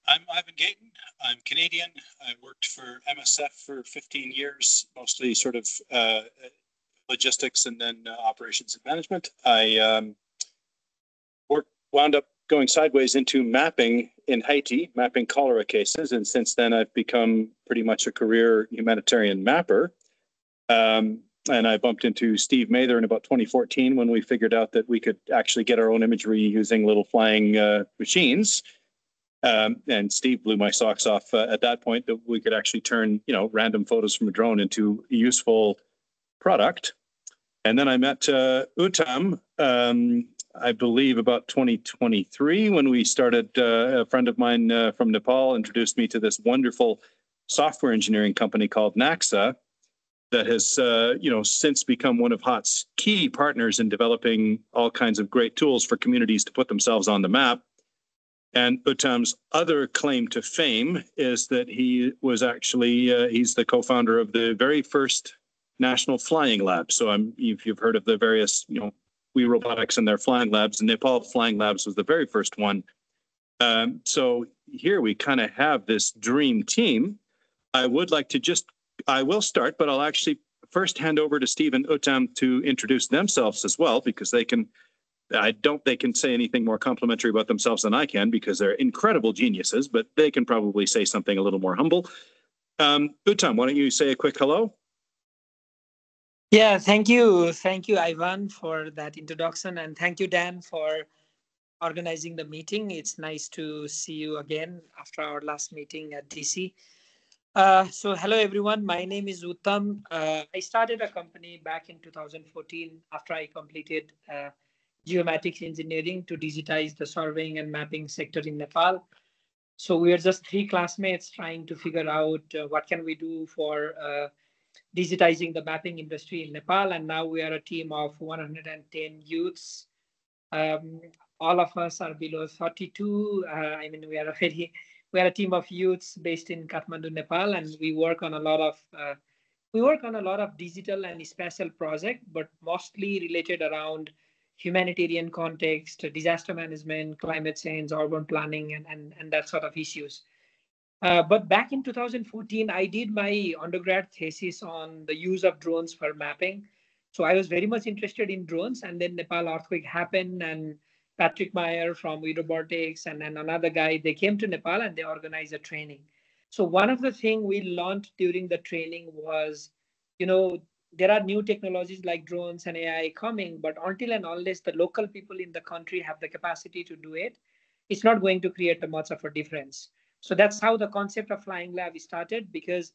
I'm Ivan Gayton. I'm Canadian. I worked for MSF for 15 years, mostly sort of logistics and then operations and management. I wound up going sideways into mapping in Haiti, mapping cholera cases, and since then I've become pretty much a career humanitarian mapper. And I bumped into Steve Mather in about 2014 when we figured out that we could actually get our own imagery using little flying machines. And Steve blew my socks off at that point that we could actually turn, random photos from a drone into a useful product. And then I met Uttam, I believe about 2023 when we started. A friend of mine from Nepal introduced me to this wonderful software engineering company called Naxa that has, since become one of HOT's key partners in developing all kinds of great tools for communities to put themselves on the map. And Uttam's other claim to fame is that he was actually, he's the co-founder of the very first national flying lab. So if you've heard of the various, We Robotics and their flying labs, and Nepal Flying Labs was the very first one. So here we kind of have this dream team. I will start, but I'll actually first hand over to Steve and Uttam to introduce themselves as well, because they can say anything more complimentary about themselves than I can, because they're incredible geniuses, but they can probably say something a little more humble. Uttam, why don't you say a quick hello? Yeah, thank you. Thank you, Ivan, for that introduction. And thank you, Dan, for organizing the meeting. It's nice to see you again after our last meeting at DC. So hello, everyone. My name is Uttam. I started a company back in 2014 after I completed geomatics engineering to digitize the surveying and mapping sector in Nepal. So we are just three classmates trying to figure out what can we do for digitizing the mapping industry in Nepal. And now we are a team of 110 youths. All of us are below 32. We are a team of youths based in Kathmandu, Nepal, and we work on a lot of digital and spatial projects, but mostly related around humanitarian context, disaster management, climate change, urban planning, and that sort of issues. But back in 2014, I did my undergrad thesis on the use of drones for mapping. So I was very much interested in drones, and then Nepal earthquake happened, and Patrick Meyer from We Robotics and then another guy, they came to Nepal and they organized a training. So one of the things we learned during the training was, there are new technologies like drones and AI coming, but until and unless the local people in the country have the capacity to do it, it's not going to create much of a difference. So that's how the concept of Flying Lab started, because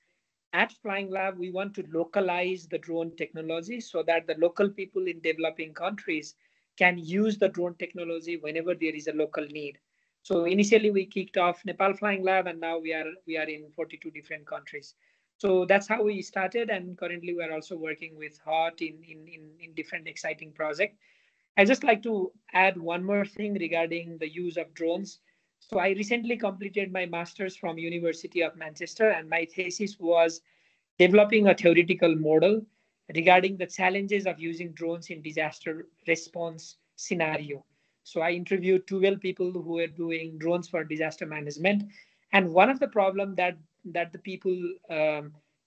at Flying Lab, we want to localize the drone technology so that the local people in developing countries can use the drone technology whenever there is a local need. So initially we kicked off Nepal Flying Lab, and now we are in 42 different countries. So that's how we started, and currently we are also working with HOT in different exciting projects. I just like to add one more thing regarding the use of drones. So I recently completed my master's from University of Manchester, and my thesis was developing a theoretical model regarding the challenges of using drones in disaster response scenario. So I interviewed 12 people who were doing drones for disaster management. And one of the problems that the people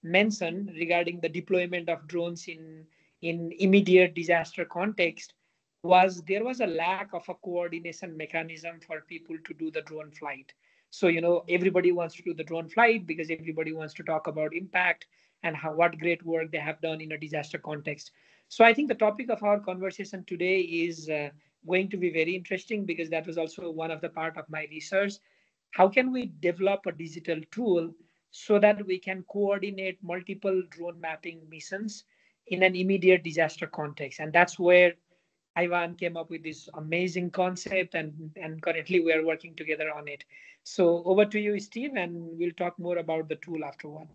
mentioned regarding the deployment of drones in immediate disaster context was there was a lack of a coordination mechanism for people to do the drone flight. So, everybody wants to do the drone flight because everybody wants to talk about impact and what great work they have done in a disaster context. So I think the topic of our conversation today is going to be very interesting, because that was also one of the part of my research. How can we develop a digital tool so that we can coordinate multiple drone mapping missions in an immediate disaster context? And that's where Ivan came up with this amazing concept, and currently we are working together on it. So over to you, Steve, and we'll talk more about the tool afterward.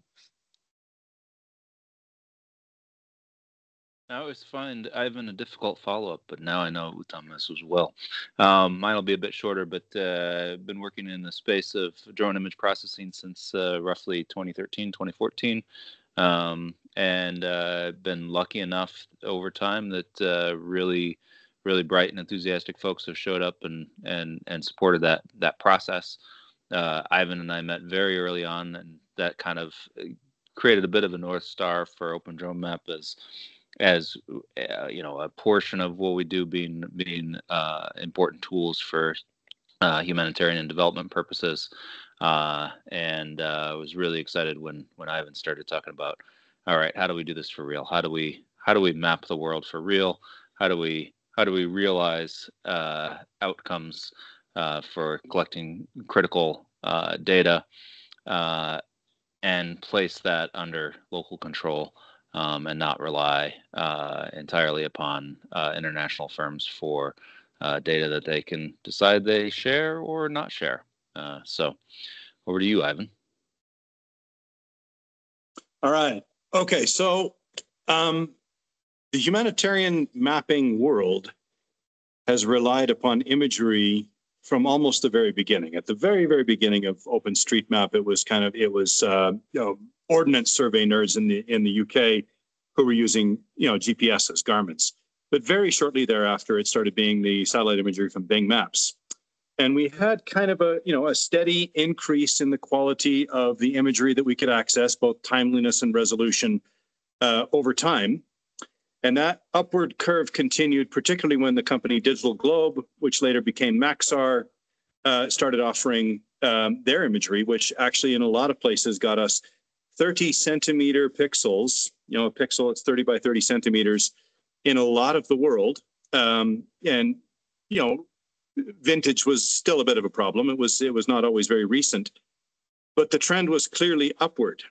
I always find Ivan a difficult follow-up, but now I know Uttam as well. Mine will be a bit shorter, but I've been working in the space of drone image processing since roughly 2013, 2014. And I've been lucky enough over time that really bright and enthusiastic folks have showed up and supported that process. Ivan and I met very early on, and that kind of created a bit of a North Star for Open Drone Map as a portion of what we do being important tools for humanitarian and development purposes. And I was really excited when Ivan started talking about, all right, how do we do this for real? How do we map the world for real? How do we realize outcomes for collecting critical data and place that under local control and not rely entirely upon international firms for data that they can decide they share or not share. So over to you, Ivan. All right. Okay. So the humanitarian mapping world has relied upon imagery from almost the very beginning. At the very, very beginning of OpenStreetMap, it was ordnance survey nerds in the UK who were using GPS as garments. But very shortly thereafter, it started being the satellite imagery from Bing Maps. And we had kind of a steady increase in the quality of the imagery that we could access, both timeliness and resolution over time. And that upward curve continued, particularly when the company Digital Globe, which later became Maxar, started offering their imagery, which actually in a lot of places got us 30 centimeter pixels. A pixel, it's 30 by 30 centimeters in a lot of the world. Vintage was still a bit of a problem. It was not always very recent, but the trend was clearly upward.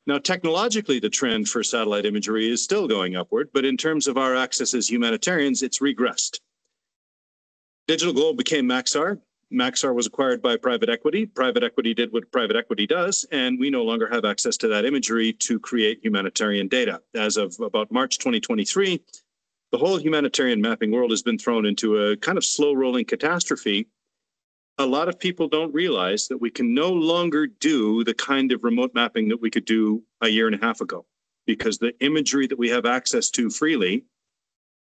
Now, technologically, the trend for satellite imagery is still going upward, but in terms of our access as humanitarians, it's regressed. Digital Globe became Maxar. Maxar was acquired by private equity. Private equity did what private equity does, and we no longer have access to that imagery to create humanitarian data. As of about March 2023, the whole humanitarian mapping world has been thrown into a kind of slow-rolling catastrophe. A lot of people don't realize that we can no longer do the kind of remote mapping that we could do a year and a half ago, because the imagery that we have access to freely,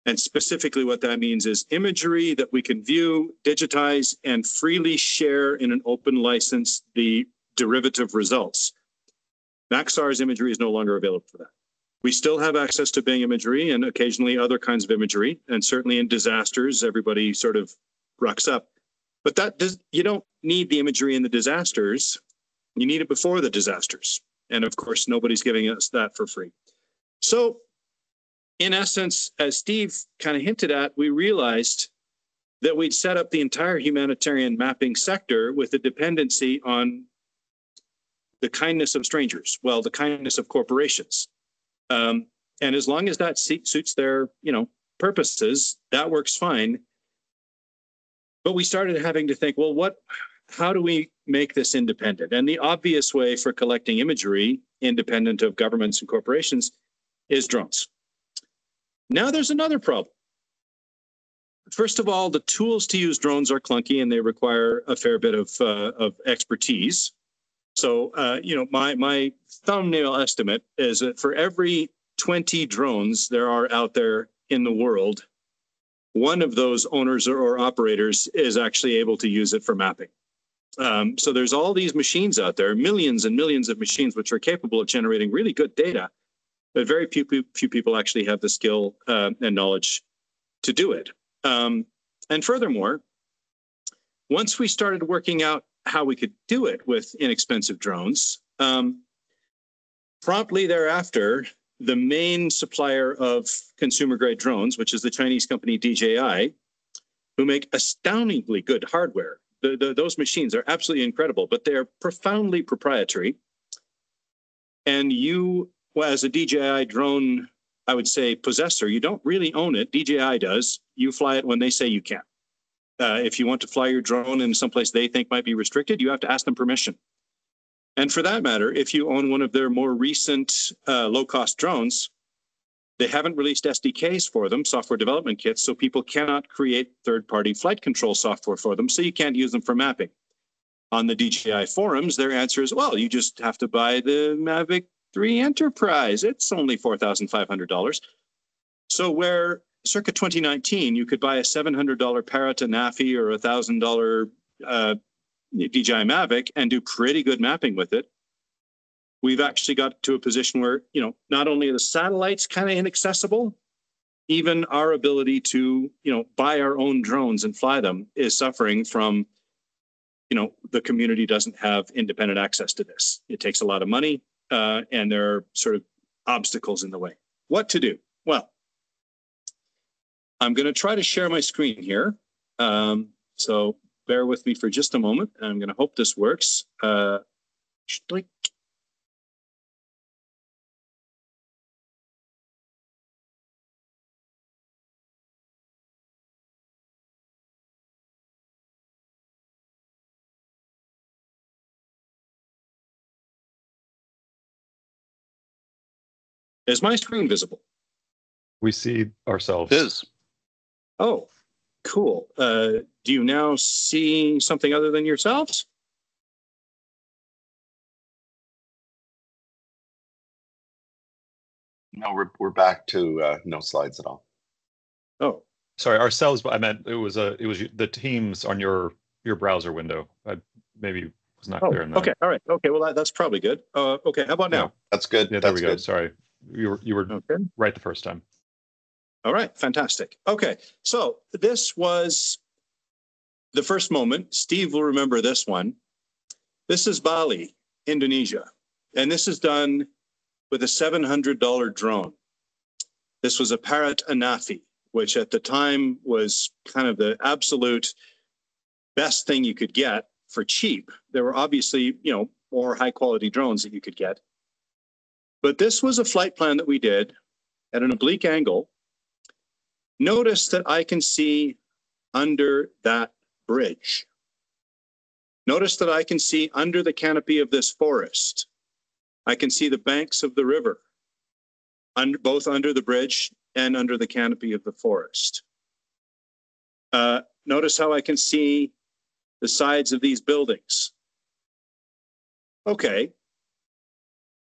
and specifically what that means is imagery that we can view, digitize, and freely share in an open license the derivative results. Maxar's imagery is no longer available for that. We still have access to Bing imagery and occasionally other kinds of imagery, and certainly in disasters, everybody sort of rucks up. But you don't need the imagery in the disasters. You need it before the disasters. And of course, nobody's giving us that for free. So in essence, as Steve kind of hinted at, we realized that we'd set up the entire humanitarian mapping sector with a dependency on the kindness of strangers, the kindness of corporations. And as long as that suits their, purposes, that works fine. But we started having to think, how do we make this independent? And the obvious way for collecting imagery independent of governments and corporations is drones. Now there's another problem. First of all, the tools to use drones are clunky and they require a fair bit of expertise. So, my thumbnail estimate is that for every 20 drones there are out there in the world, one of those owners or operators is actually able to use it for mapping. So there's all these machines out there, millions and millions of machines, which are capable of generating really good data, but very few people actually have the skill and knowledge to do it. And furthermore, once we started working out how we could do it with inexpensive drones, promptly thereafter, the main supplier of consumer-grade drones, which is the Chinese company DJI, who make astoundingly good hardware. Those machines are absolutely incredible, but they're profoundly proprietary. And you, as a DJI drone, I would say, possessor, you don't really own it. DJI does. You fly it when they say you can. If you want to fly your drone in someplace they think might be restricted, you have to ask them permission. And for that matter, if you own one of their more recent low-cost drones, they haven't released SDKs for them, software development kits, so people cannot create third-party flight control software for them, so you can't use them for mapping. On the DJI forums, their answer is, you just have to buy the Mavic 3 Enterprise. It's only $4,500. So where circa 2019, you could buy a $700 Parrot, a NAFI, or a $1,000 DJI Mavic and do pretty good mapping with it. We've actually got to a position where, not only are the satellites kind of inaccessible, even our ability to, buy our own drones and fly them is suffering from, the community doesn't have independent access to this. It takes a lot of money, and there are sort of obstacles in the way. What to do? Well, I'm going to try to share my screen here. So bear with me for just a moment. I'm going to hope this works. Is my screen visible? We see ourselves. It is. Oh, cool. Do you now see something other than yourselves? No, we're back to no slides at all. Oh, Sorry, ourselves, but I meant it was the Teams on your browser window. I maybe was not clear on that. okay. All right. Okay. Well, that's probably good. Okay. How about now? Yeah. That's good. Yeah, there we go. Good. Sorry, you were Okay. right the first time. All right. Fantastic. Okay. So this was the first moment. Steve will remember this one. This is Bali, Indonesia. And this is done with a $700 drone. This was a Parrot Anafi, which at the time was kind of the absolute best thing you could get for cheap. There were obviously, more high quality drones that you could get. But this was a flight plan that we did at an oblique angle. Notice that I can see under that bridge. Notice that I can see under the canopy of this forest. I can see the banks of the river, both under the bridge and under the canopy of the forest. Notice how I can see the sides of these buildings. Okay,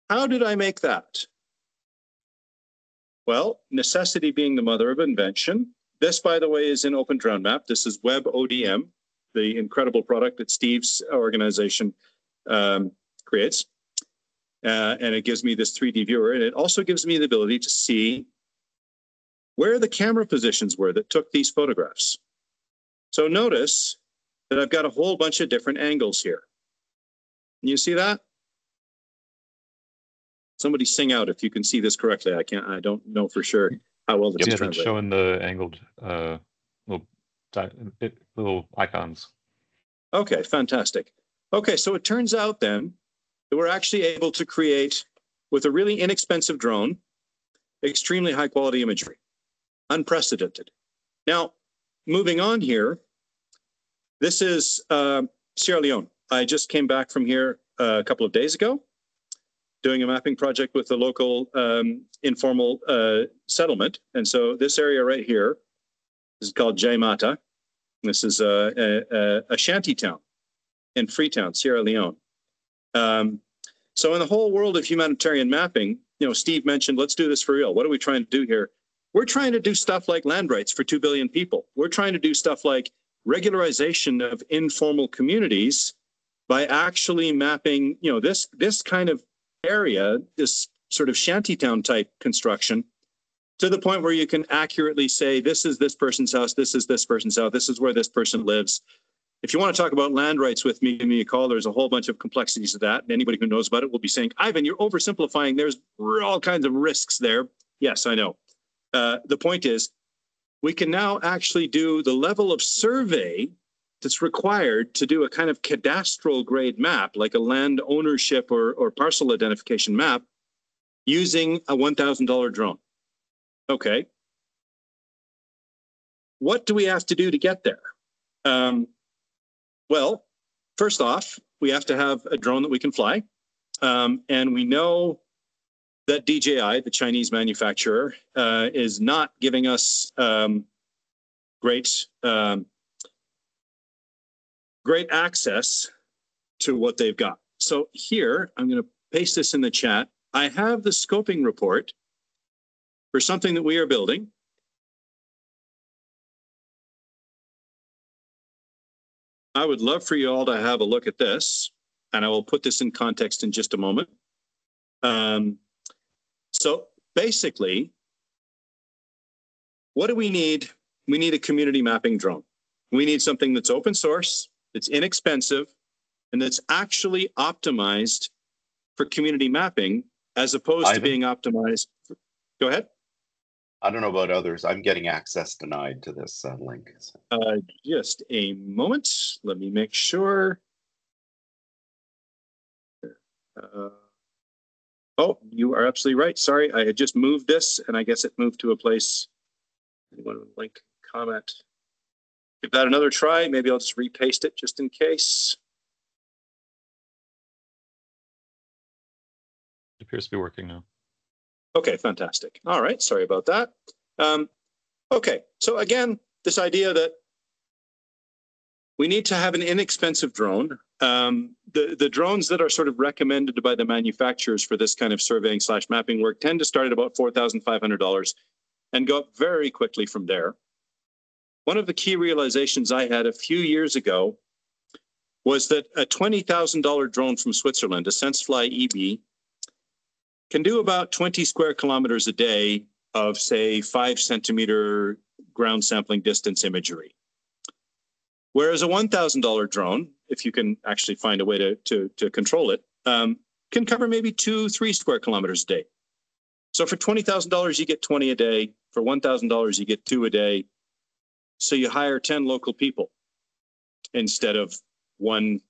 how did I make that? Well, necessity being the mother of invention. This, by the way, is in Open Drone Map. This is WebODM, the incredible product that Steve's organization creates. And it gives me this 3D viewer. And it also gives me the ability to see where the camera positions were that took these photographs. So notice that I've got a whole bunch of different angles here. Can you see that? Somebody sing out if you can see this correctly. I don't know for sure how well this is It's showing the angled little icons. Okay, fantastic. Okay, so it turns out then that we're actually able to create, with a really inexpensive drone, extremely high quality imagery. Unprecedented. Now, moving on here, this is Sierra Leone. I just came back from here a couple of days ago, doing a mapping project with the local informal settlement. And so this area right here is called Jaimata. This is a shanty town in Freetown, Sierra Leone. So in the whole world of humanitarian mapping, Steve mentioned, let's do this for real. What are we trying to do here? We're trying to do stuff like land rights for 2 billion people. We're trying to do stuff like regularization of informal communities by actually mapping, this kind of area, this sort of shantytown type construction, to the point where you can accurately say, this is this person's house, this is this person's house, this is where this person lives. If you want to talk about land rights with me, give me a call. There's a whole bunch of complexities to that. And anybody who knows about it will be saying, Ivan, you're oversimplifying. There's all kinds of risks there. Yes, I know. The point is, we can now actually do the level of survey that's required to do a kind of cadastral grade map, like a land ownership or parcel identification map, using a $1,000 drone. Okay. What do we have to do to get there? Well, first off, we have to have a drone that we can fly. And we know that DJI, the Chinese manufacturer, is not giving us great access to what they've got. So here, I'm going to paste this in the chat. I have the scoping report for something that we are building. I would love for you all to have a look at this, and I will put this in context in just a moment. So basically, what do we need? We need a community mapping drone. We need something that's open source, that's inexpensive, and that's actually optimized for community mapping as opposed to being optimized. Go ahead. I don't know about others. I'm getting access denied to this link. Just a moment. Let me make sure. Oh, you are absolutely right. Sorry, I had just moved this, and I guess it moved to a place. Anyone would link, comment? Give that another try. Maybe I'll just repaste it just in case. It appears to be working now. Okay, fantastic. All right, sorry about that. Okay, so again, this idea that we need to have an inexpensive drone. The drones that are sort of recommended by the manufacturers for this kind of surveying / mapping work tend to start at about $4,500 and go up very quickly from there. One of the key realizations I had a few years ago was that a $20,000 drone from Switzerland, a SenseFly EB, can do about 20 square kilometers a day of, say, 5 centimeter ground sampling distance imagery. Whereas a $1,000 drone, if you can actually find a way to control it, can cover maybe 2-3 square kilometers a day. So for $20,000, you get 20 a day. For $1,000, you get 2 a day. So you hire 10 local people instead of one,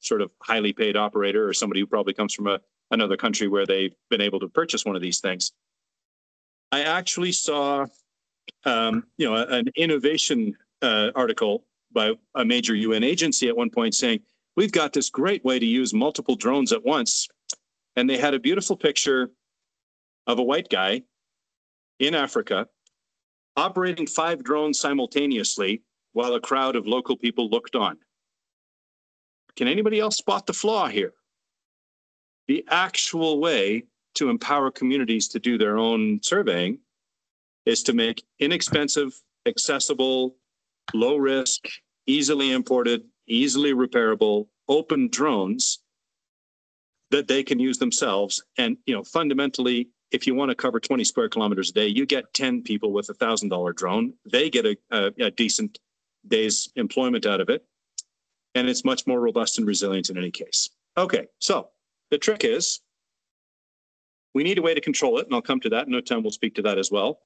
sort of highly paid operator or somebody who probably comes from another country where they've been able to purchase one of these things. I actually saw, an innovation article by a major UN agency at one point saying, we've got this great way to use multiple drones at once. And they had a beautiful picture of a white guy in Africa operating 5 drones simultaneously while a crowd of local people looked on. Can anybody else spot the flaw here? The actual way to empower communities to do their own surveying is to make inexpensive, accessible, low risk, easily imported, easily repairable, open drones that they can use themselves. And, fundamentally, if you want to cover 20 square kilometers a day, you get 10 people with $1,000 drone. They get a decent day's employment out of it. And it's much more robust and resilient in any case. Okay, so the trick is we need a way to control it, and I'll come to that. In no time, we'll speak to that as well.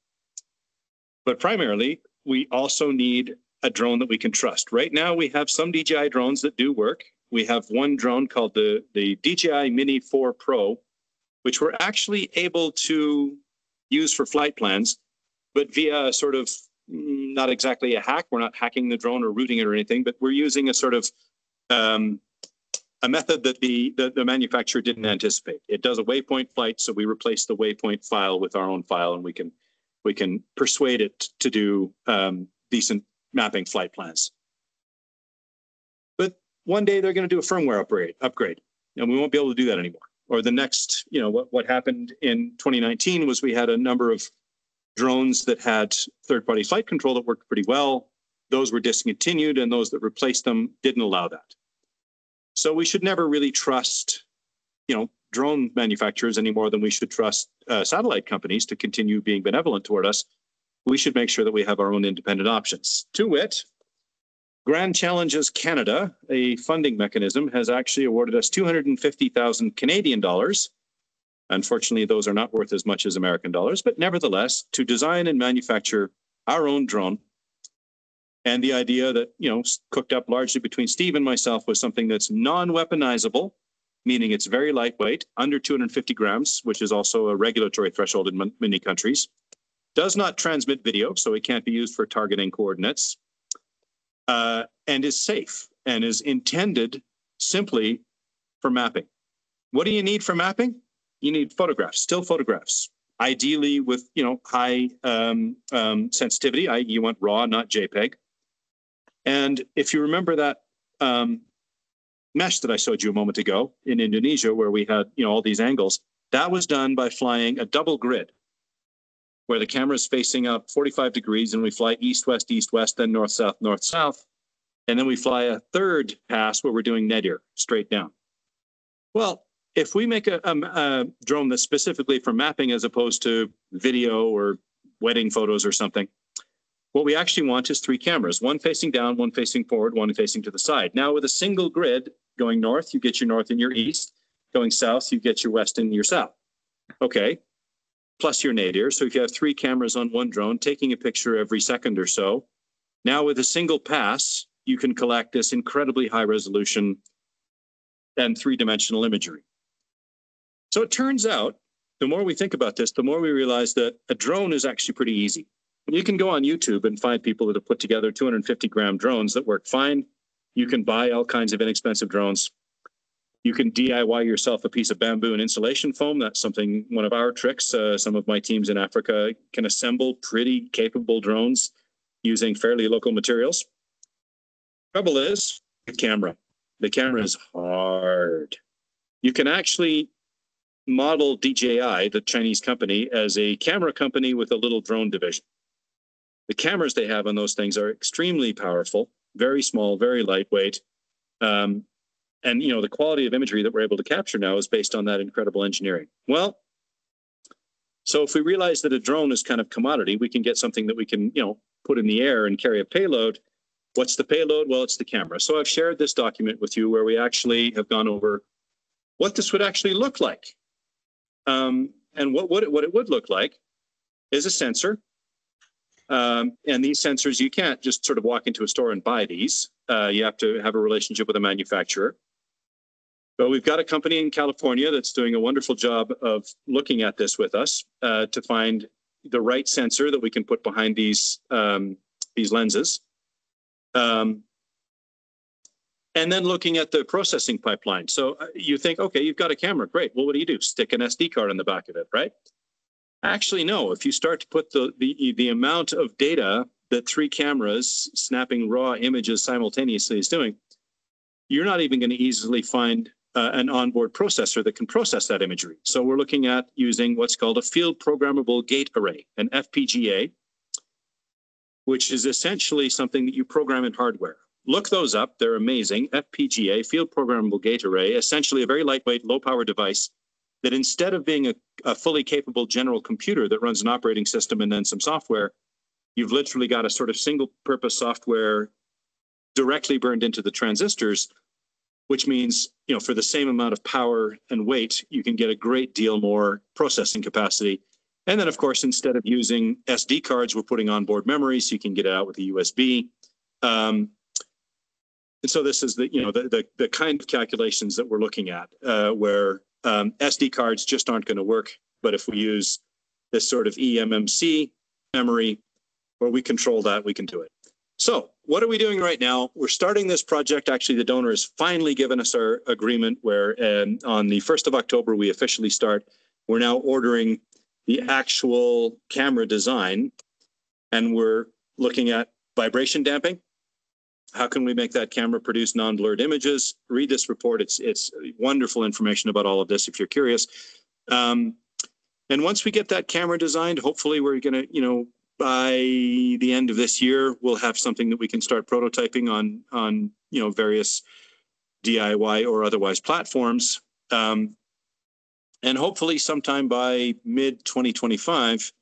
But primarily, we also need a drone that we can trust. Right now, we have some DJI drones that do work. We have one drone called the DJI Mini 4 Pro, which we're actually able to use for flight plans, but via a sort of, not exactly a hack. We're not hacking the drone or routing it or anything, but we're using a sort of a method that the manufacturer didn't anticipate. It does a waypoint flight, so we replace the waypoint file with our own file, and we can persuade it to do decent mapping flight plans. But one day they're going to do a firmware upgrade, and we won't be able to do that anymore. Or the next, what happened in 2019 was we had a number of drones that had third-party flight control that worked pretty well. Those were discontinued, and those that replaced them didn't allow that. So we should never really trust, drone manufacturers any more than we should trust satellite companies to continue being benevolent toward us. We should make sure that we have our own independent options. To wit, Grand Challenges Canada, a funding mechanism, has actually awarded us 250,000 Canadian dollars. Unfortunately, those are not worth as much as American dollars, but nevertheless, to design and manufacture our own drone. And the idea that, cooked up largely between Steve and myself was something that's non-weaponizable, meaning it's very lightweight, under 250 grams, which is also a regulatory threshold in many countries, does not transmit video, so it can't be used for targeting coordinates, and is safe and is intended simply for mapping. What do you need for mapping? You need photographs, still photographs, ideally with high sensitivity. You want RAW, not JPEG. And if you remember that mesh that I showed you a moment ago in Indonesia, where we had all these angles, that was done by flying a double grid, where the camera is facing up 45 degrees, and we fly east-west, east-west, then north-south, north-south. And then we fly a third pass where we're doing nadir, straight down. Well, if we make a drone that's specifically for mapping as opposed to video or wedding photos or something, what we actually want is 3 cameras, one facing down, one facing forward, one facing to the side. Now with a single grid going north, you get your north and your east. Going south, you get your west and your south. Okay, plus your nadir. So if you have 3 cameras on one drone, taking a picture every second or so, now with a single pass, you can collect this incredibly high resolution and 3-dimensional imagery. So it turns out, the more we think about this, the more we realize that a drone is actually pretty easy. You can go on YouTube and find people that have put together 250-gram drones that work fine. You can buy all kinds of inexpensive drones. You can DIY yourself a piece of bamboo and insulation foam. That's something, one of our tricks. Some of my teams in Africa can assemble pretty capable drones using fairly local materials. Trouble is, the camera. The camera is hard. You can actually model DJI, the Chinese company, as a camera company with a little drone division. The cameras they have on those things are extremely powerful, very small, very lightweight. And, you know, the quality of imagery that we're able to capture now is based on that incredible engineering. Well, so if we realize that a drone is kind of commodity, we can get something that we can, you know, put in the air and carry a payload. What's the payload? Well, it's the camera. So I've shared this document with you where we actually have gone over what this would actually look like. And what it would look like is a sensor. And these sensors, you can't just sort of walk into a store and buy these. You have to have a relationship with a manufacturer. But we've got a company in California that's doing a wonderful job of looking at this with us to find the right sensor that we can put behind these lenses. And then looking at the processing pipeline. So you think, okay, you've got a camera, great. Well, what do? Stick an SD card in the back of it, right? Actually, no. If you start to put the amount of data that 3 cameras snapping raw images simultaneously is doing, you're not even going to easily find an onboard processor that can process that imagery. So we're looking at using what's called a field programmable gate array, an FPGA, which is essentially something that you program in hardware. Look those up. They're amazing. FPGA, field programmable gate array, essentially a very lightweight, low-power device that instead of being a fully capable general computer that runs an operating system and then some software, you've literally got a sort of single-purpose software directly burned into the transistors, which means, you know, for the same amount of power and weight, you can get a great deal more processing capacity. And then, of course, instead of using SD cards, we're putting onboard memory, so you can get it out with a USB. And so this is the kind of calculations that we're looking at, where SD cards just aren't going to work. But if we use this sort of eMMC memory, where we control that, we can do it. So what are we doing right now? We're starting this project. Actually, the donor has finally given us our agreement where on the 1st of October, we officially start. We're now ordering the actual camera design, and we're looking at vibration damping. How can we make that camera produce non-blurred images? Read this report. It's wonderful information about all of this if you're curious. And once we get that camera designed, hopefully we're going to, you know, by the end of this year, we'll have something that we can start prototyping on you know, various DIY or otherwise platforms. And hopefully sometime by mid-2025,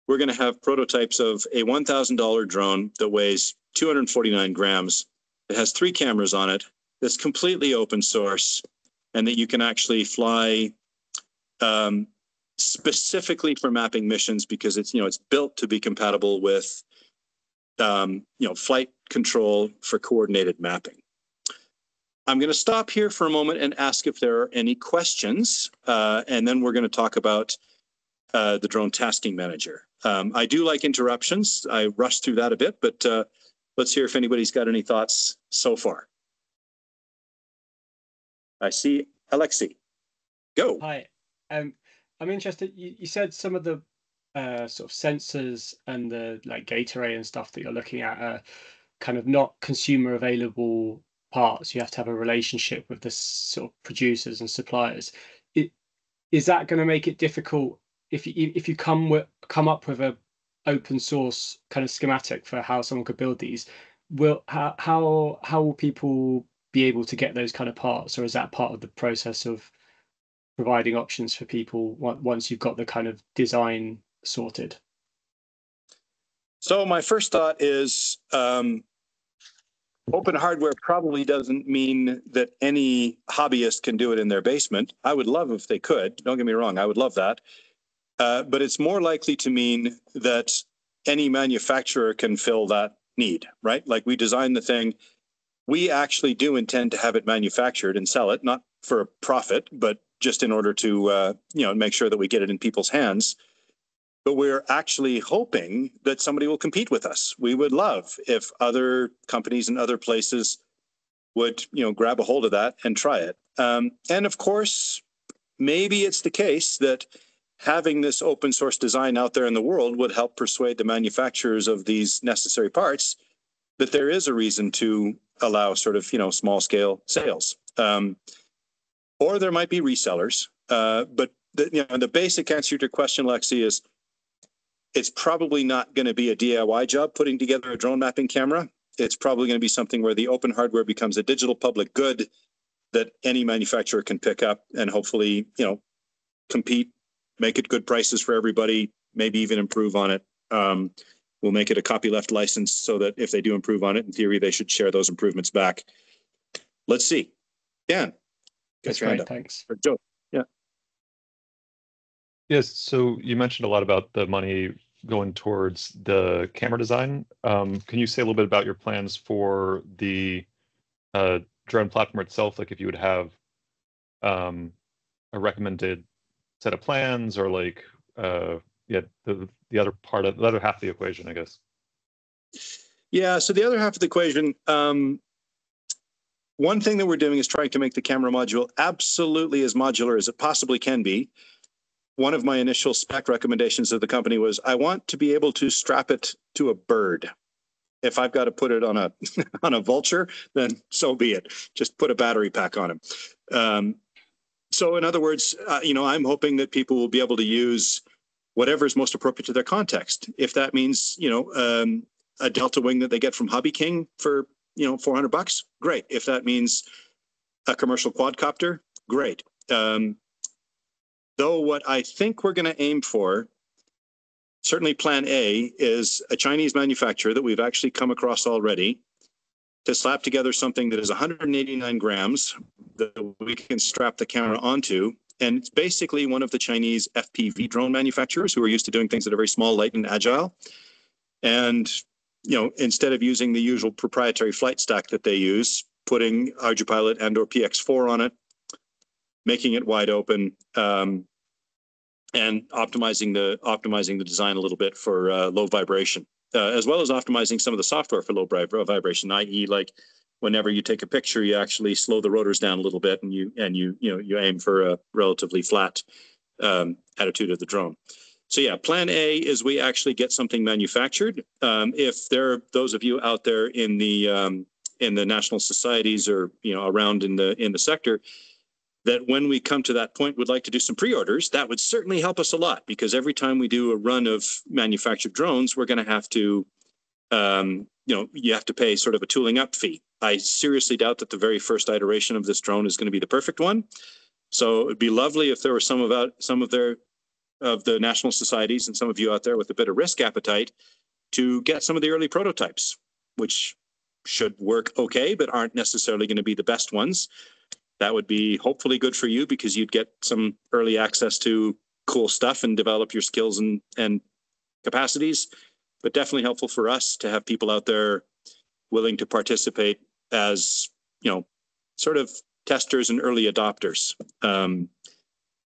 we're going to have prototypes of a $1,000 drone that weighs 249 grams. It has 3 cameras on it. That's completely open source, and that you can actually fly specifically for mapping missions because it's, you know, it's built to be compatible with you know, flight control for coordinated mapping. I'm going to stop here for a moment and ask if there are any questions, and then we're going to talk about the drone tasking manager. I do like interruptions. I rushed through that a bit, but let's hear if anybody's got any thoughts so far. I see Alexei. Go. Hi. I'm interested. You said some of the sort of sensors and the like gate array and stuff that you're looking at are kind of not consumer available parts. You have to have a relationship with the sort of producers and suppliers. Is that going to make it difficult if you come up with a open source kind of schematic for how someone could build these? how will people be able to get those kind of parts, or is that part of the process of providing options for people once you've got the kind of design sorted? So my first thought is open hardware probably doesn't mean that any hobbyist can do it in their basement. I would love if they could. Don't get me wrong, I would love that. But it's more likely to mean that any manufacturer can fill that need, right? Like we design the thing. We actually do intend to have it manufactured and sell it, not for a profit, but just in order to make sure that we get it in people's hands. But we're actually hoping that somebody will compete with us. We would love if other companies in other places would, grab a hold of that and try it. And of course, maybe it's the case that having this open source design out there in the world would help persuade the manufacturers of these necessary parts that there is a reason to allow sort of, small scale sales. Or there might be resellers. But the basic answer to your question, Lexi, is it's probably not going to be a DIY job putting together a drone mapping camera. It's probably going to be something where the open hardware becomes a digital public good that any manufacturer can pick up and hopefully, compete, make it good prices for everybody, maybe even improve on it. We'll make it a copyleft license so that if they do improve on it, in theory, they should share those improvements back. Let's see. Dan. That's great, thanks. Or Joe. Yeah. Yes, so you mentioned a lot about the money going towards the camera design. Can you say a little bit about your plans for the drone platform itself? Like if you would have a recommended set of plans, or like the other half of the equation, I guess. Yeah, so the other half of the equation, one thing that we're doing is trying to make the camera module absolutely as modular as it possibly can be. One of my initial spec recommendations of the company was I want to be able to strap it to a bird. If I've got to put it on a on a vulture, then so be it. Just put a battery pack on him. So in other words, I'm hoping that people will be able to use whatever is most appropriate to their context. If that means, a Delta wing that they get from Hobby King for, $400, great. If that means a commercial quadcopter, great. Though what I think we're going to aim for, certainly plan A, is a Chinese manufacturer that we've actually come across already to slap together something that is 189 grams that we can strap the camera onto. And it's basically one of the Chinese FPV drone manufacturers who are used to doing things that are very small, light, and agile. And, instead of using the usual proprietary flight stack that they use, putting ArduPilot and or PX4 on it, making it wide open, and optimizing the design a little bit for low vibration, as well as optimizing some of the software for low vibration, i.e., like whenever you take a picture, you actually slow the rotors down a little bit, and you aim for a relatively flat attitude of the drone. So yeah, plan A is we actually get something manufactured. If there are those of you out there in the national societies or around in the sector that when we come to that point would like to do some pre-orders, that would certainly help us a lot, because every time we do a run of manufactured drones, we're going to have to, you have to pay sort of a tooling up fee. I seriously doubt that the very first iteration of this drone is going to be the perfect one. So it'd be lovely if there were some of the national societies and some of you out there with a bit of risk appetite to get some of the early prototypes, which should work okay, but aren't necessarily going to be the best ones. That would be hopefully good for you because you'd get some early access to cool stuff and develop your skills and capacities, but definitely helpful for us to have people out there willing to participate as, sort of testers and early adopters.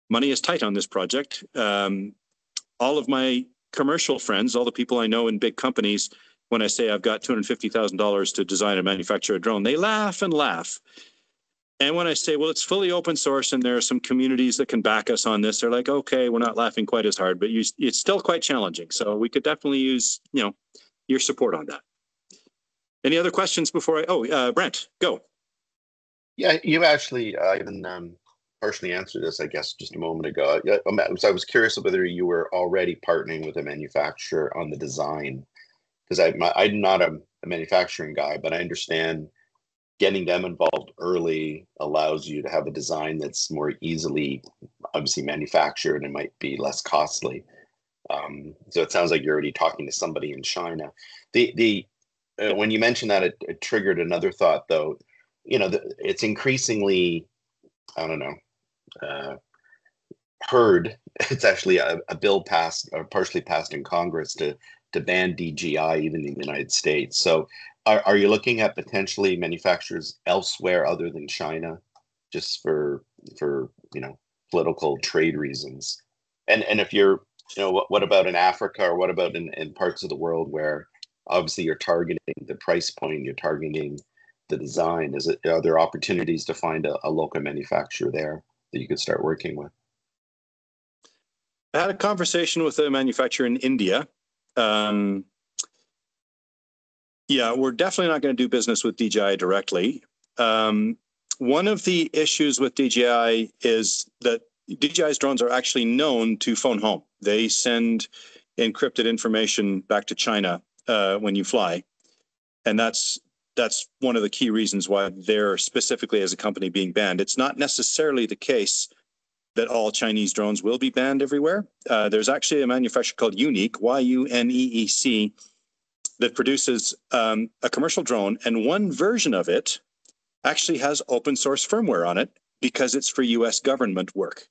Money is tight on this project. All of my commercial friends, all the people I know in big companies, when I say I've got $250,000 to design and manufacture a drone, they laugh and laugh. And when I say, well, it's fully open source and there are some communities that can back us on this, they're like, okay, we're not laughing quite as hard, but it's still quite challenging. So we could definitely use, your support on that. Any other questions before Brent, go. Yeah, you actually even partially answered this, I guess, just a moment ago. So I was curious whether you were already partnering with a manufacturer on the design, because I'm not a a manufacturing guy, but I understand getting them involved early allows you to have a design that's more easily, obviously, manufactured and might be less costly. So it sounds like you're already talking to somebody in China. When you mentioned that, it triggered another thought, though. It's increasingly, I don't know, heard. It's actually a bill passed or partially passed in Congress to ban DJI even in the United States. So are you looking at potentially manufacturers elsewhere other than China, just for political trade reasons? And if you're, what about in Africa, or what about in parts of the world where obviously you're targeting the price point, you're targeting the design? Are there opportunities to find a local manufacturer there that you could start working with? I had a conversation with a manufacturer in India. Yeah, we're definitely not going to do business with DJI directly. One of the issues with DJI is that DJI's drones are actually known to phone home. They send encrypted information back to China when you fly. And that's one of the key reasons why they're specifically, as a company, being banned. It's not necessarily the case that all Chinese drones will be banned everywhere. There's actually a manufacturer called Unique, YUNEEC, that produces a commercial drone, and one version of it actually has open source firmware on it because it's for U.S. government work.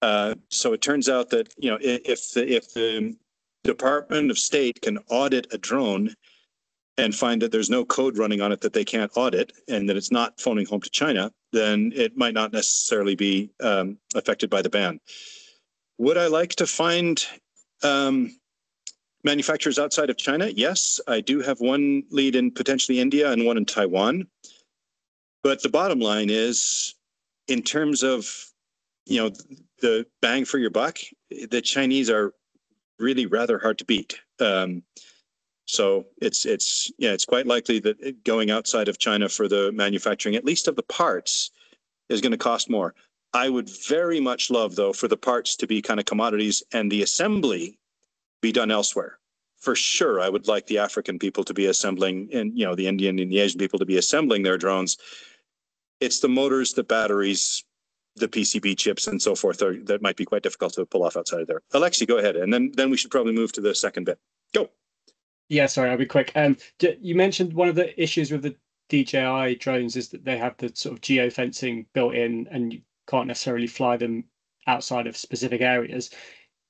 So it turns out that if the Department of State can audit a drone and find that there's no code running on it that they can't audit, and that it's not phoning home to China, then it might not necessarily be affected by the ban. Would I like to find manufacturers outside of China? Yes, I do have one lead in potentially India and one in Taiwan. But the bottom line is, in terms of the bang for your buck, the Chinese are really rather hard to beat. So it's quite likely that going outside of China for the manufacturing, at least of the parts, is going to cost more. I would very much love, though, for the parts to be kind of commodities and the assembly be done elsewhere. For sure, I would like the African people to be assembling, and the Indian and the Asian people to be assembling their drones. It's the motors, the batteries, the PCB chips, and so forth that might be quite difficult to pull off outside of there. Alexi, go ahead, and then we should probably move to the second bit. Go. Yeah, sorry, I'll be quick. You mentioned one of the issues with the DJI drones is that they have the sort of geofencing built in, and you can't necessarily fly them outside of specific areas.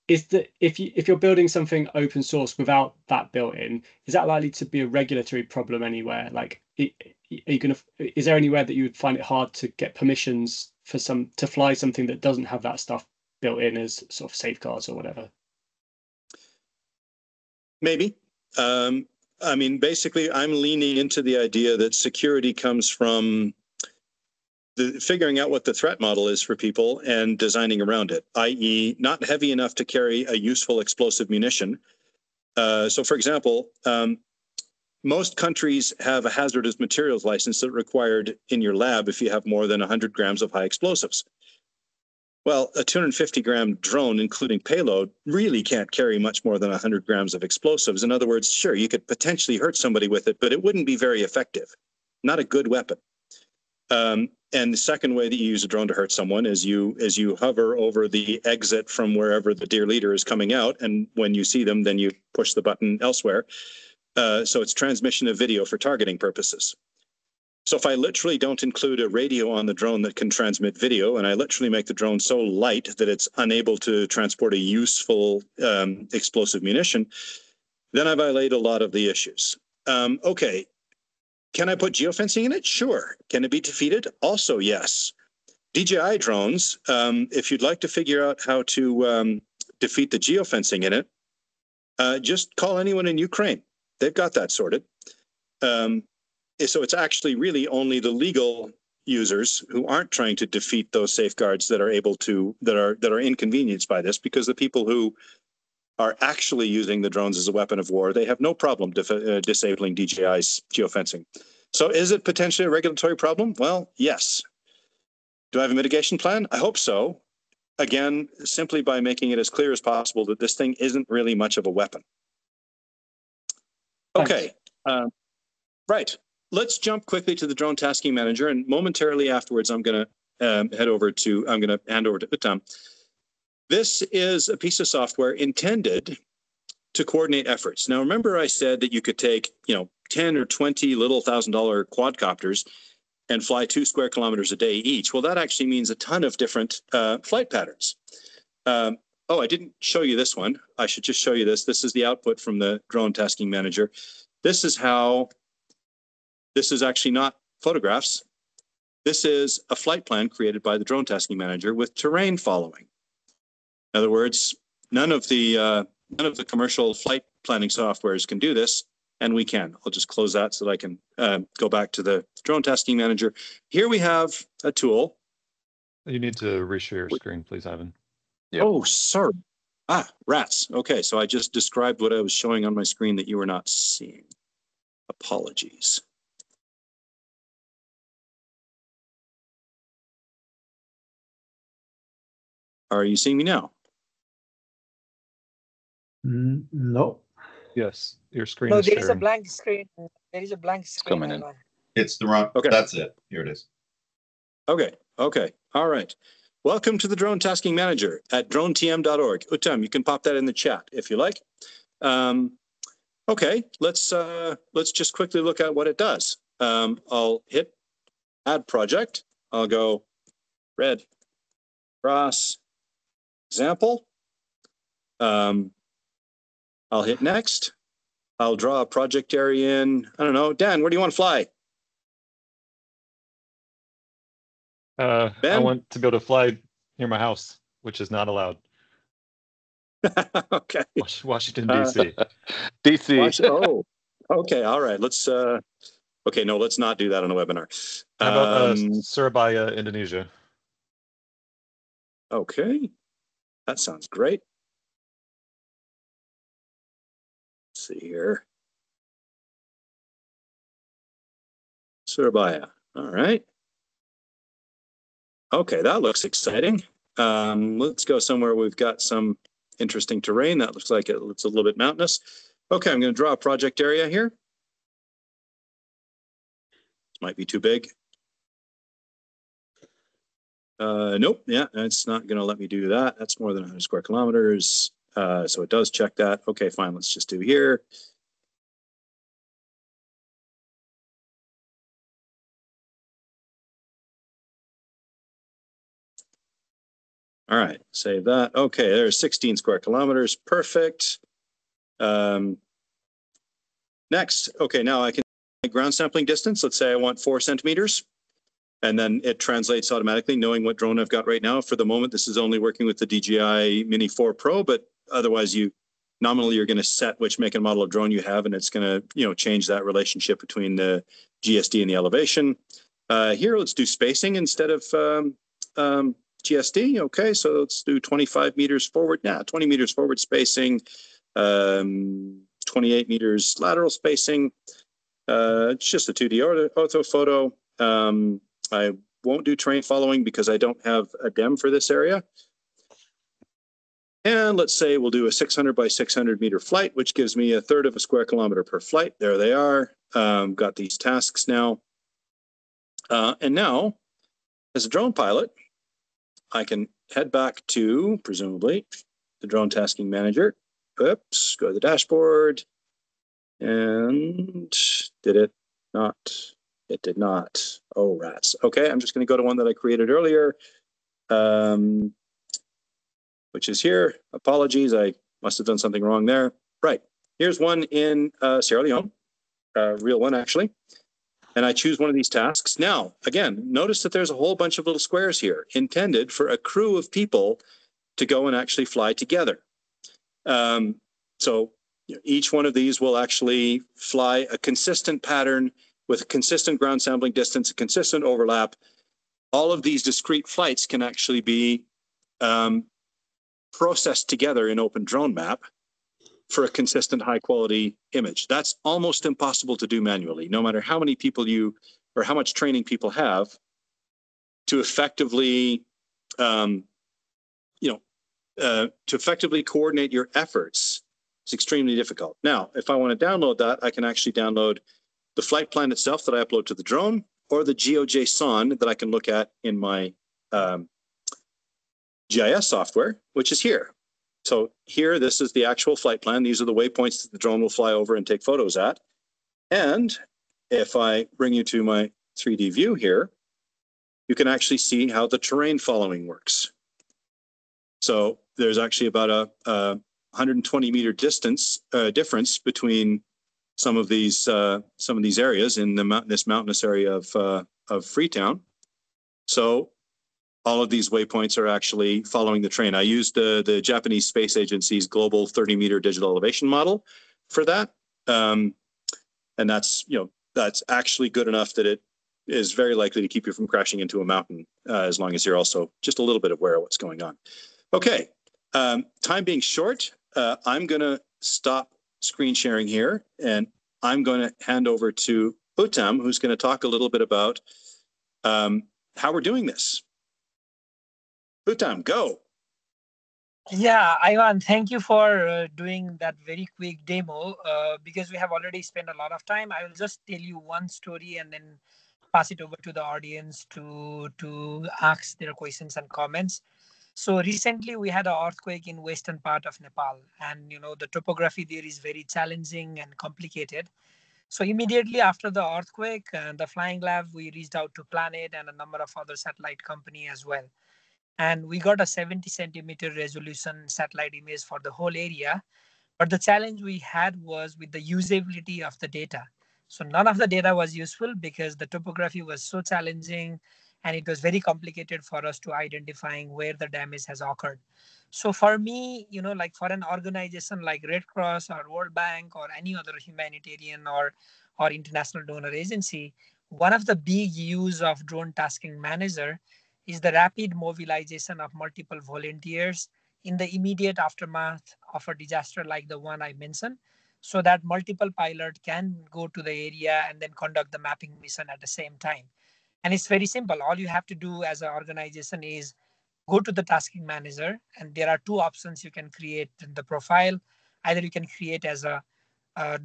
Is that if you're building something open source without that built in, is that likely to be a regulatory problem anywhere? Like, is there anywhere that you would find it hard to get permissions to fly something that doesn't have that stuff built in as sort of safeguards or whatever? Maybe. I mean, basically, I'm leaning into the idea that security comes from figuring out what the threat model is for people and designing around it, i.e. not heavy enough to carry a useful explosive munition. So, for example, most countries have a hazardous materials license that's required in your lab if you have more than 100 grams of high explosives. Well, a 250-gram drone, including payload, really can't carry much more than 100 grams of explosives. In other words, sure, you could potentially hurt somebody with it, but it wouldn't be very effective. Not a good weapon. And the second way that you use a drone to hurt someone is you hover over the exit from wherever the deer leader is coming out, and when you see them, then you push the button elsewhere. So it's transmission of video for targeting purposes. So if I literally don't include a radio on the drone that can transmit video, and I literally make the drone so light that it's unable to transport a useful explosive munition, then I violate a lot of the issues. Okay. Can I put geofencing in it? Sure. Can it be defeated? Also, yes. DJI drones, if you'd like to figure out how to defeat the geofencing in it, just call anyone in Ukraine. They've got that sorted. So it's actually really only the legal users who aren't trying to defeat those safeguards that are inconvenienced by this, because the people who are actually using the drones as a weapon of war, they have no problem disabling DJI's geofencing. So is it potentially a regulatory problem? Well, yes. Do I have a mitigation plan? I hope so. Again, simply by making it as clear as possible that this thing isn't really much of a weapon. Okay. Right. Let's jump quickly to the drone tasking manager, and momentarily afterwards, I'm going to hand over to Uttam. This is a piece of software intended to coordinate efforts. Now, remember I said that you could take, 10 or 20 little $1,000 quadcopters and fly 2 square kilometers a day each. Well, that actually means a ton of different flight patterns. Oh, I didn't show you this one. I should just show you this. This is the output from the drone tasking manager. This is actually not photographs. This is a flight plan created by the drone tasking manager with terrain following. In other words, none of the commercial flight planning softwares can do this, and we can. I'll just close that so that I can go back to the drone tasking manager. Here we have a tool. You need to reshare your screen, please, Ivan. Yep. Oh, sorry. Rats. Okay, so I just described what I was showing on my screen that you were not seeing. Apologies. Are you seeing me now? No. Yes, your screen No, is there is a sharing. blank screen. There is a blank screen. coming in. Ivan. It's the wrong. Okay. That's it. Here it is. Okay. All right. Welcome to the Drone Tasking Manager at dronetm.org. Uttam, you can pop that in the chat if you like. Okay, let's just quickly look at what it does. I'll hit Add Project. I'll go red, cross, example. I'll hit Next. I'll draw a project area in, I don't know, Dan, where do you want to fly? I Ben? want to be able to fly near my house, which is not allowed. Okay. Washington, D.C. DC. Oh, okay. All right. Let's okay, no, let's not do that on the webinar. How about Surabaya, Indonesia? Okay. That sounds great. Let's see here. Surabaya. All right. Okay, that looks exciting. Let's go somewhere we've got some interesting terrain. That looks like it's a little bit mountainous. Okay, I'm going to draw a project area here. This might be too big. Nope, yeah, it's not going to let me do that. That's more than 100 square kilometers. So it does check that. Okay, fine, let's just do here. All right, save that. Okay, there's 16 square kilometers. Perfect. Next, okay, now I can ground sampling distance. Let's say I want 4 centimeters. And then it translates automatically, knowing what drone I've got right now. For the moment, this is only working with the DJI Mini 4 Pro, but otherwise nominally you're going to set which make and model of drone you have, and it's going to change that relationship between the GSD and the elevation. Here, let's do spacing instead of GSD. Okay, so let's do 25 meters forward. 20 meters forward spacing, 28 meters lateral spacing. It's just a 2D ortho photo. I won't do terrain following because I don't have a DEM for this area. And let's say we'll do a 600 by 600 meter flight, which gives me 1/3 of a square kilometer per flight. There they are. Got these tasks now. And now, as a drone pilot, I can head back to, presumably, the drone tasking manager. Oops, go to the dashboard. And did it not? It did not. Oh, rats. Okay, I'm just going to go to one that I created earlier, which is here. Apologies, I must have done something wrong there. Right, here's one in Sierra Leone, real one actually. And I choose one of these tasks. Now, again, notice that there's a whole bunch of little squares here intended for a crew of people to go and actually fly together. So each one of these will actually fly a consistent pattern with a consistent ground sampling distance, a consistent overlap. All of these discrete flights can actually be processed together in OpenDroneMap for a consistent high quality image. That's almost impossible to do manually, no matter how many people or how much training people have to effectively, to effectively coordinate your efforts. It's extremely difficult. Now, if I want to download that, I can actually download the flight plan itself that I upload to the drone, or the GeoJSON that I can look at in my GIS software, which is here. So here, this is the actual flight plan. These are the waypoints that the drone will fly over and take photos at. And if I bring you to my 3D view here, you can actually see how the terrain following works. So there's actually about a 120 meter distance difference between some of these areas in this mountainous area of Freetown. So all of these waypoints are actually following the terrain. I used the Japanese Space Agency's global 30 meter digital elevation model for that, and that's actually good enough that it is very likely to keep you from crashing into a mountain, as long as you're also just a little bit aware of what's going on. Okay, time being short, I'm going to stop screen sharing here, and I'm going to hand over to Uttam, who's going to talk a little bit about how we're doing this. Uttam, go. Yeah, Ivan, thank you for doing that very quick demo. Because we have already spent a lot of time, I will just tell you one story and then pass it over to the audience to ask their questions and comments. So recently we had an earthquake in western part of Nepal, and the topography there is very challenging and complicated. So immediately after the earthquake, the Flying Lab, we reached out to Planet and a number of other satellite company as well. And we got a 70 centimeter resolution satellite image for the whole area. But the challenge we had was with the usability of the data. So none of the data was useful because the topography was so challenging and it was very complicated for us to identifying where the damage has occurred. So for me, like for an organization like Red Cross or World Bank or any other humanitarian or international donor agency, one of the big use of drone tasking manager is the rapid mobilization of multiple volunteers in the immediate aftermath of a disaster like the one I mentioned, so that multiple pilots can go to the area and then conduct the mapping mission at the same time. And it's very simple. All you have to do as an organization is go to the tasking manager, and there are two options you can create in the profile. Either you can create as a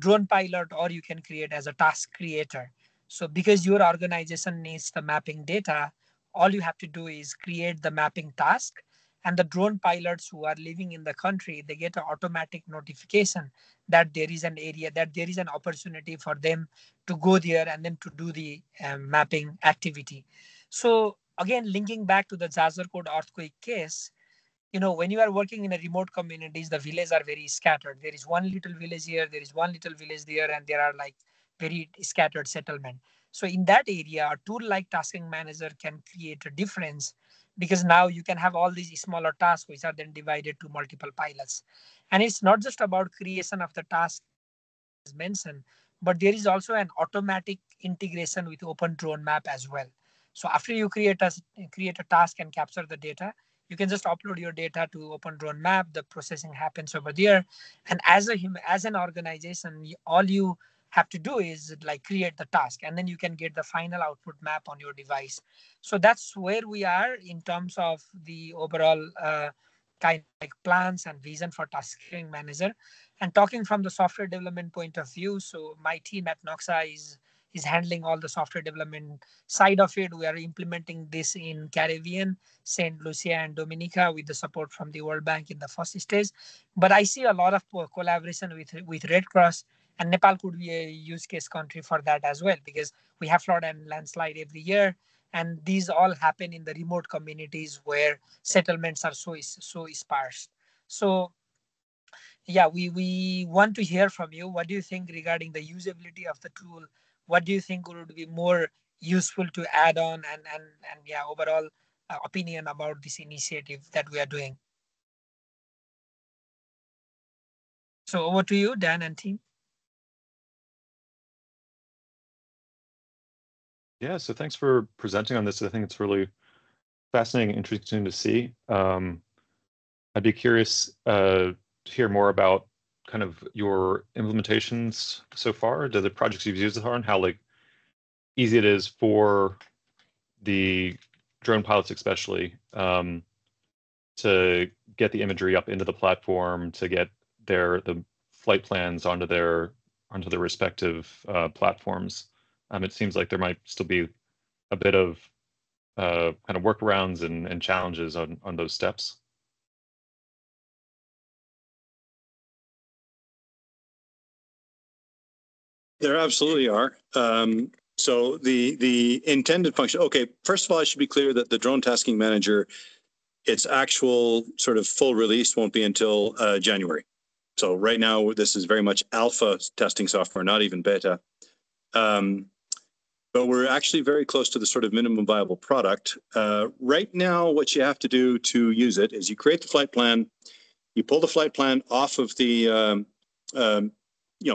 drone pilot or you can create as a task creator. So because your organization needs the mapping data, all you have to do is create the mapping task, and the drone pilots who are living in the country, they get an automatic notification that there is an area, that there is an opportunity for them to go there and then to do the mapping activity. So again, linking back to the Jazarkot earthquake case, when you are working in a remote communities, the villages are very scattered. There is one little village here, there is one little village there, and there are like very scattered settlement. So in that area, a tool like tasking manager can create a difference, because now you can have all these smaller tasks which are then divided to multiple pilots. And it's not just about creation of the task as mentioned, but there is also an automatic integration with Open Drone Map as well. So after you create a task and capture the data, you can just upload your data to Open Drone Map. The processing happens over there, and as an organization, all you have to do is like create the task, and then you can get the final output map on your device. So that's where we are in terms of the overall kind of like plans and vision for tasking manager. And talking from the software development point of view, so my team at Noxa is handling all the software development side of it. We are implementing this in Caribbean, St. Lucia and Dominica with the support from the World Bank in the first stage. But I see a lot of collaboration with Red Cross, and Nepal could be a use case country for that as well, because we have flood and landslide every year. And these all happen in the remote communities where settlements are so sparse. So yeah, we want to hear from you. What do you think regarding the usability of the tool? What do you think would be more useful to add on, and yeah, overall opinion about this initiative that we are doing? So over to you, Dan and team. Yeah, so thanks for presenting on this. I think it's really fascinating, interesting to see. I'd be curious to hear more about kind of your implementations so far, the projects you've used so far, and how like easy it is for the drone pilots especially to get the imagery up into the platform, to get the flight plans onto their onto the respective platforms. It seems like there might still be a bit of kind of workarounds and challenges on those steps. There absolutely are. So the intended function, okay, first of all, I should be clear that the Drone Tasking Manager, its actual sort of full release won't be until January. So right now, this is very much alpha testing software, not even beta. But we're actually very close to the sort of minimum viable product. Right now, what you have to do to use it is you create the flight plan, you pull the flight plan off of the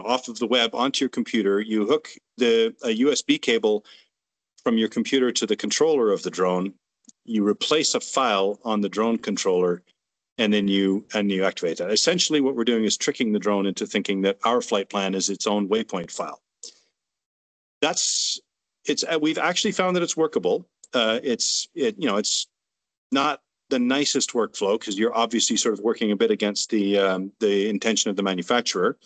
off of the web onto your computer. You hook a USB cable from your computer to the controller of the drone. You replace a file on the drone controller, and then you activate that. Essentially, what we're doing is tricking the drone into thinking that our flight plan is its own waypoint file. We've actually found that it's workable. It's not the nicest workflow because you're obviously sort of working a bit against the intention of the manufacturer.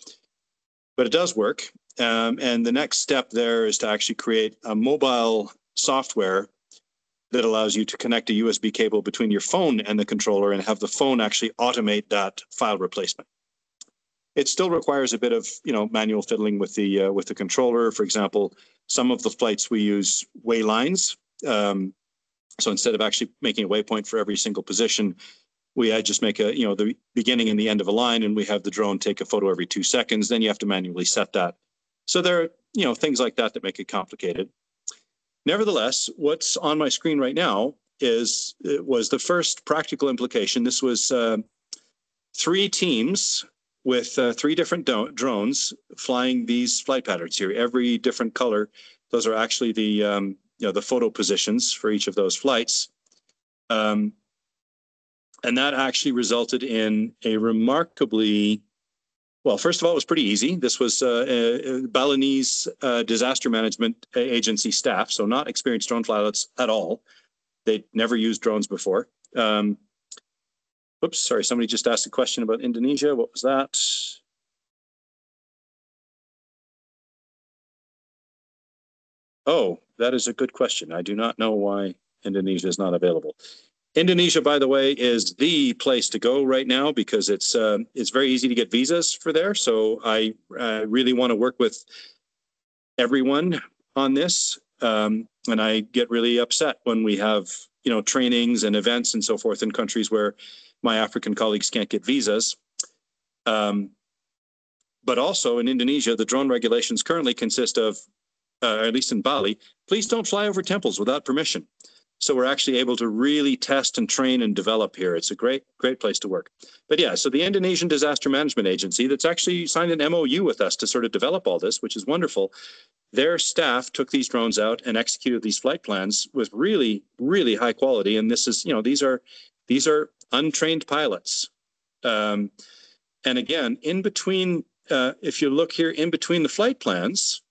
But it does work. And the next step there is to actually create a mobile software that allows you to connect a USB cable between your phone and the controller and have the phone actually automate that file replacement. It still requires a bit of manual fiddling with the controller. For example, some of the flights we use waylines. So instead of actually making a waypoint for every single position, we just make the beginning and the end of a line, and we have the drone take a photo every 2 seconds. Then you have to manually set that. So there are things like that make it complicated. Nevertheless, what's on my screen right now was the first practical implication. This was 3 teams with 3 different drones flying these flight patterns here. Every different color. Those are actually the photo positions for each of those flights. And that actually resulted in a remarkably, well, first of all, it was pretty easy. This was Balinese disaster management agency staff, so not experienced drone pilots at all. They'd never used drones before. Oops, sorry, somebody just asked a question about Indonesia. What was that? Oh, that is a good question. I do not know why Indonesia is not available. Indonesia, by the way, is the place to go right now because it's very easy to get visas for there. So I really want to work with everyone on this, and I get really upset when we have trainings and events and so forth in countries where my African colleagues can't get visas. But also in Indonesia, the drone regulations currently consist of, at least in Bali, please don't fly over temples without permission. So we're actually able to really test and train and develop here. It's a great place to work. But yeah, so the Indonesian Disaster Management Agency that's actually signed an MOU with us to sort of develop all this, which is wonderful. Their staff took these drones out and executed these flight plans with really, really high quality. And this is, these are untrained pilots. And again, in between, if you look here, in between the flight plans,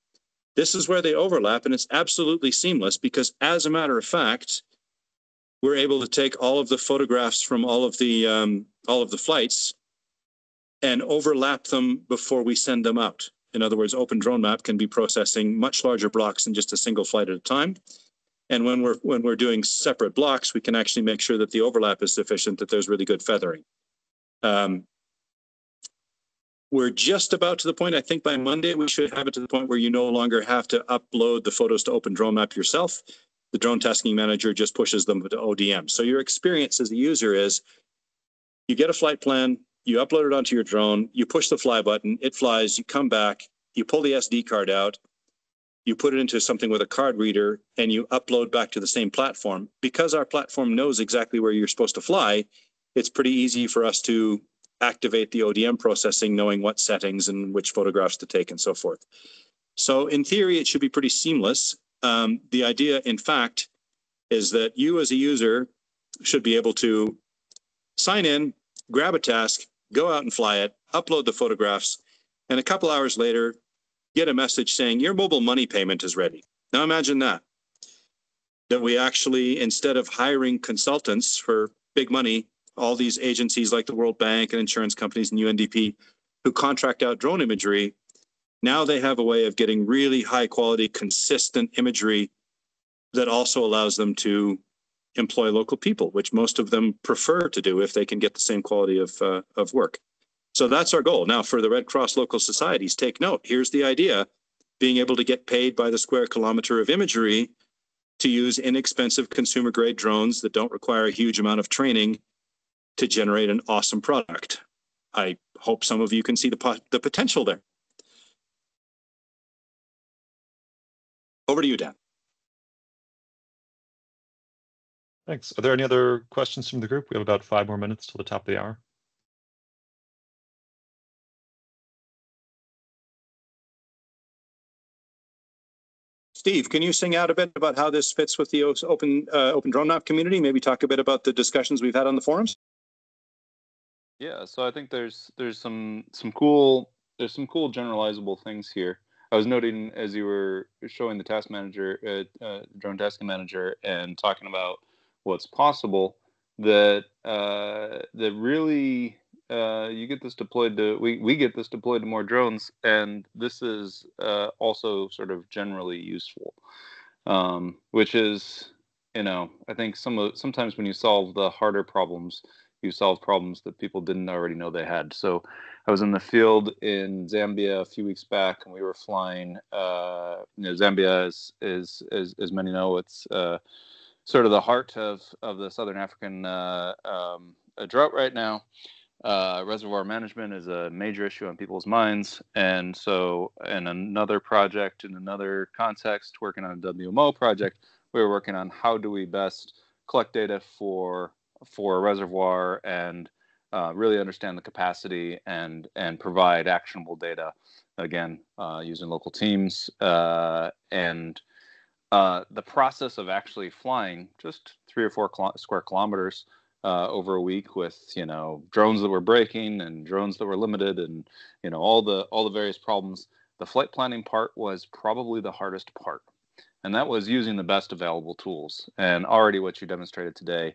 this is where they overlap, and it's absolutely seamless because, as a matter of fact, we're able to take all of the photographs from all of the flights and overlap them before we send them out. In other words, Open Drone Map can be processing much larger blocks than just a single flight at a time. And when we're doing separate blocks, we can actually make sure that the overlap is sufficient, that there's really good feathering. We're just about to the point, I think by Monday, we should have it to the point where you no longer have to upload the photos to Open Drone Map yourself. The Drone Tasking Manager just pushes them to ODM. So your experience as a user is you get a flight plan, you upload it onto your drone, you push the fly button, it flies, you come back, you pull the SD card out, you put it into something with a card reader, and you upload back to the same platform. Because our platform knows exactly where you're supposed to fly, it's pretty easy for us to activate the ODM processing, knowing what settings and which photographs to take and so forth. So in theory, it should be pretty seamless. The idea, in fact, is that you as a user should be able to sign in, grab a task, go out and fly it, upload the photographs, and a couple hours later, get a message saying your mobile money payment is ready. Now imagine that we actually, instead of hiring consultants for big money, all these agencies like the World Bank and insurance companies and UNDP who contract out drone imagery, Now they have a way of getting really high quality, consistent imagery that also allows them to employ local people, which most of them prefer to do if they can get the same quality of work. So that's our goal. Now, for the Red Cross local societies, take note. Here's the idea: being able to get paid by the square kilometer of imagery to use inexpensive consumer grade drones that don't require a huge amount of training to generate an awesome product. I hope some of you can see the potential there. Over to you, Dan. Thanks. Are there any other questions from the group? We have about 5 more minutes till the top of the hour. Steve, can you sing out a bit about how this fits with the open drone map community? Maybe talk a bit about the discussions we've had on the forums. Yeah, so I think there's some cool generalizable things here. I was noting as you were showing the task manager, drone tasking manager, and talking about what's possible, that really you get this deployed to we get this deployed to more drones, and this is also sort of generally useful, which is, I think sometimes when you solve the harder problems, you solve problems that people didn't already know they had. So I was in the field in Zambia a few weeks back, and we were flying. Zambia is as many know, it's sort of the heart of the Southern African drought right now. Reservoir management is a major issue on people's minds, and so in another project, in another context, working on a WMO project, we were working on how do we best collect data for a reservoir and really understand the capacity and provide actionable data, again, using local teams. And the process of actually flying just 3 or 4 square kilometers over a week with, drones that were breaking and drones that were limited and, all the various problems, the flight planning part was probably the hardest part. And that was using the best available tools. And already what you demonstrated today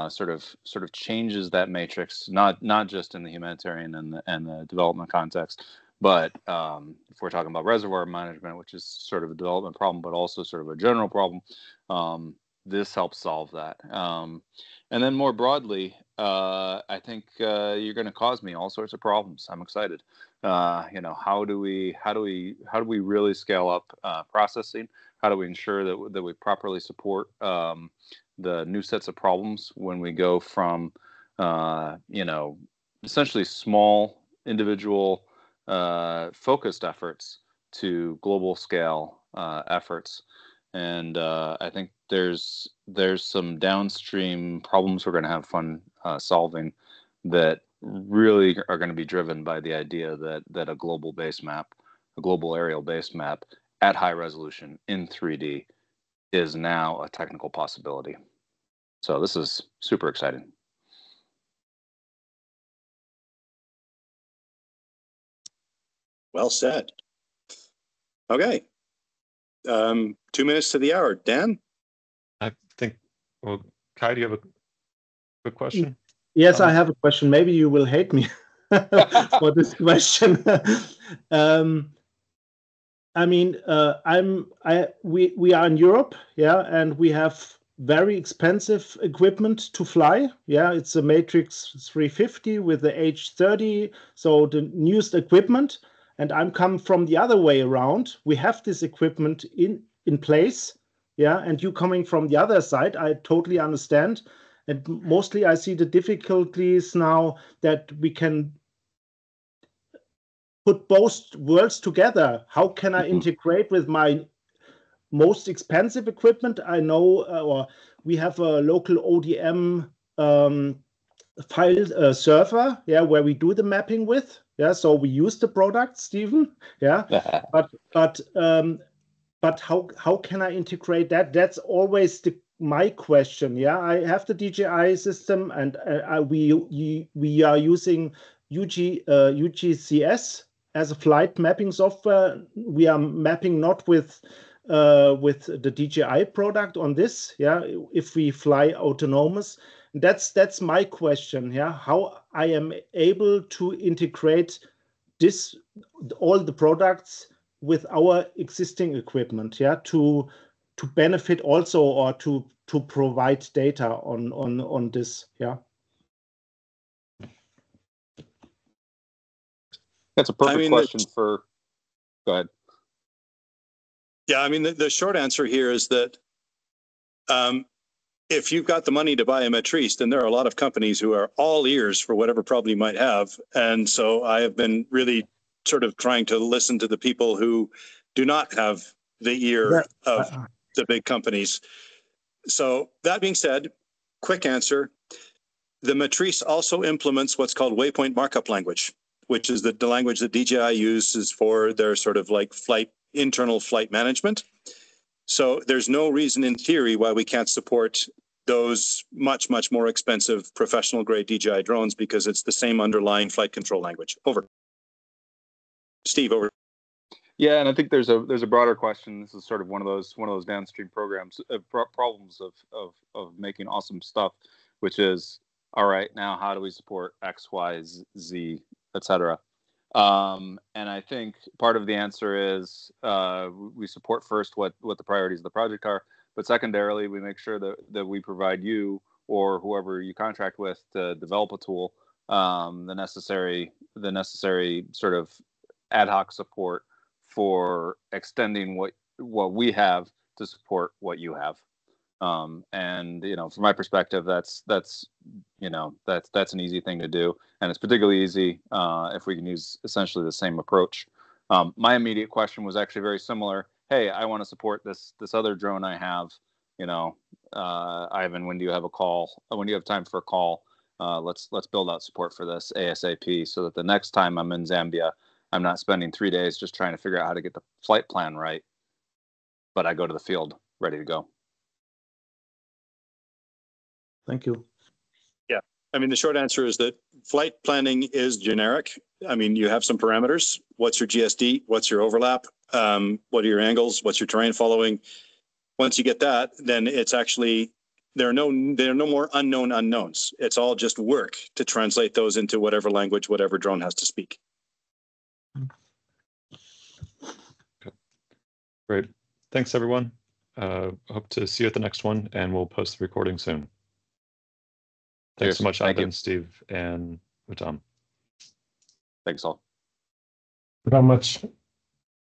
sort of changes that matrix, not just in the humanitarian and the development context, but if we're talking about reservoir management, which is sort of a development problem, but also sort of a general problem, this helps solve that. And then more broadly, I think you're going to cause me all sorts of problems. I'm excited. How do we really scale up processing? How do we ensure that we properly support the new sets of problems when we go from, essentially small individual focused efforts to global scale efforts? And I think there's some downstream problems we're going to have fun solving that really are going to be driven by the idea that a global base map, a global aerial base map at high resolution in 3D is now a technical possibility. So this is super exciting. Well said. Okay. 2 minutes to the hour. Dan? I think, well, Kai, do you have a quick question? Yes, I have a question. Maybe you will hate me for this question. We are in Europe, and we have very expensive equipment to fly. It's a Matrix 350 with the H30, so the newest equipment. And I'm coming from the other way around. We have this equipment in place, and you coming from the other side. I totally understand. And mostly I see the difficulties now that we can put both worlds together. How can I integrate with my most expensive equipment? I know, or we have a local ODM file server, where we do the mapping with. So we use the product, Stephen. But how can I integrate that? That's always my question. I have the DJI system, and we are using UGCS as a flight mapping software. We are mapping not with the DJI product on this. If we fly autonomous, that's my question. How I am able to integrate this all the products with our existing equipment, yeah, to benefit also, or to provide data on this, yeah. That's a perfect question for. Go ahead. Yeah, I mean, the short answer here is that if you've got the money to buy a matrice, then there are a lot of companies who are all ears for whatever problem you might have. And so I have been really sort of trying to listen to the people who do not have the ear of the big companies. So that being said, quick answer, the matrice also implements what's called waypoint markup language, which is the language that DJI uses for their sort of like internal flight management. So there's no reason in theory why we can't support those much, much more expensive professional grade DJI drones, because it's the same underlying flight control language. Over. Steve, over. Yeah, and I think there's a broader question. This is sort of one of those downstream problems of making awesome stuff, which is, all right, now how do we support X, Y, Z, etc. And I think part of the answer is we support first what the priorities of the project are, but secondarily we make sure that we provide you or whoever you contract with to develop a tool, the necessary sort of ad hoc support for extending what we have to support what you have. And from my perspective, that's an easy thing to do, and it's particularly easy if we can use essentially the same approach. My immediate question was actually very similar. Hey, I want to support this other drone I have. Ivan, when do you have a call? When do you have time for a call? Let's build out support for this ASAP, so that the next time I'm in Zambia, I'm not spending 3 days just trying to figure out how to get the flight plan right, but I go to the field ready to go. Thank you. Yeah, I mean, the short answer is that flight planning is generic. I mean, you have some parameters. What's your GSD? What's your overlap? What are your angles? What's your terrain following? Once you get that, then it's actually, there are no more unknown unknowns. It's all just work to translate those into whatever language, whatever drone has to speak. Great. Thanks, everyone. Hope to see you at the next one, and we'll post the recording soon. Thanks so much, Ivan, Steve, and Uttam. Thanks all. Very much.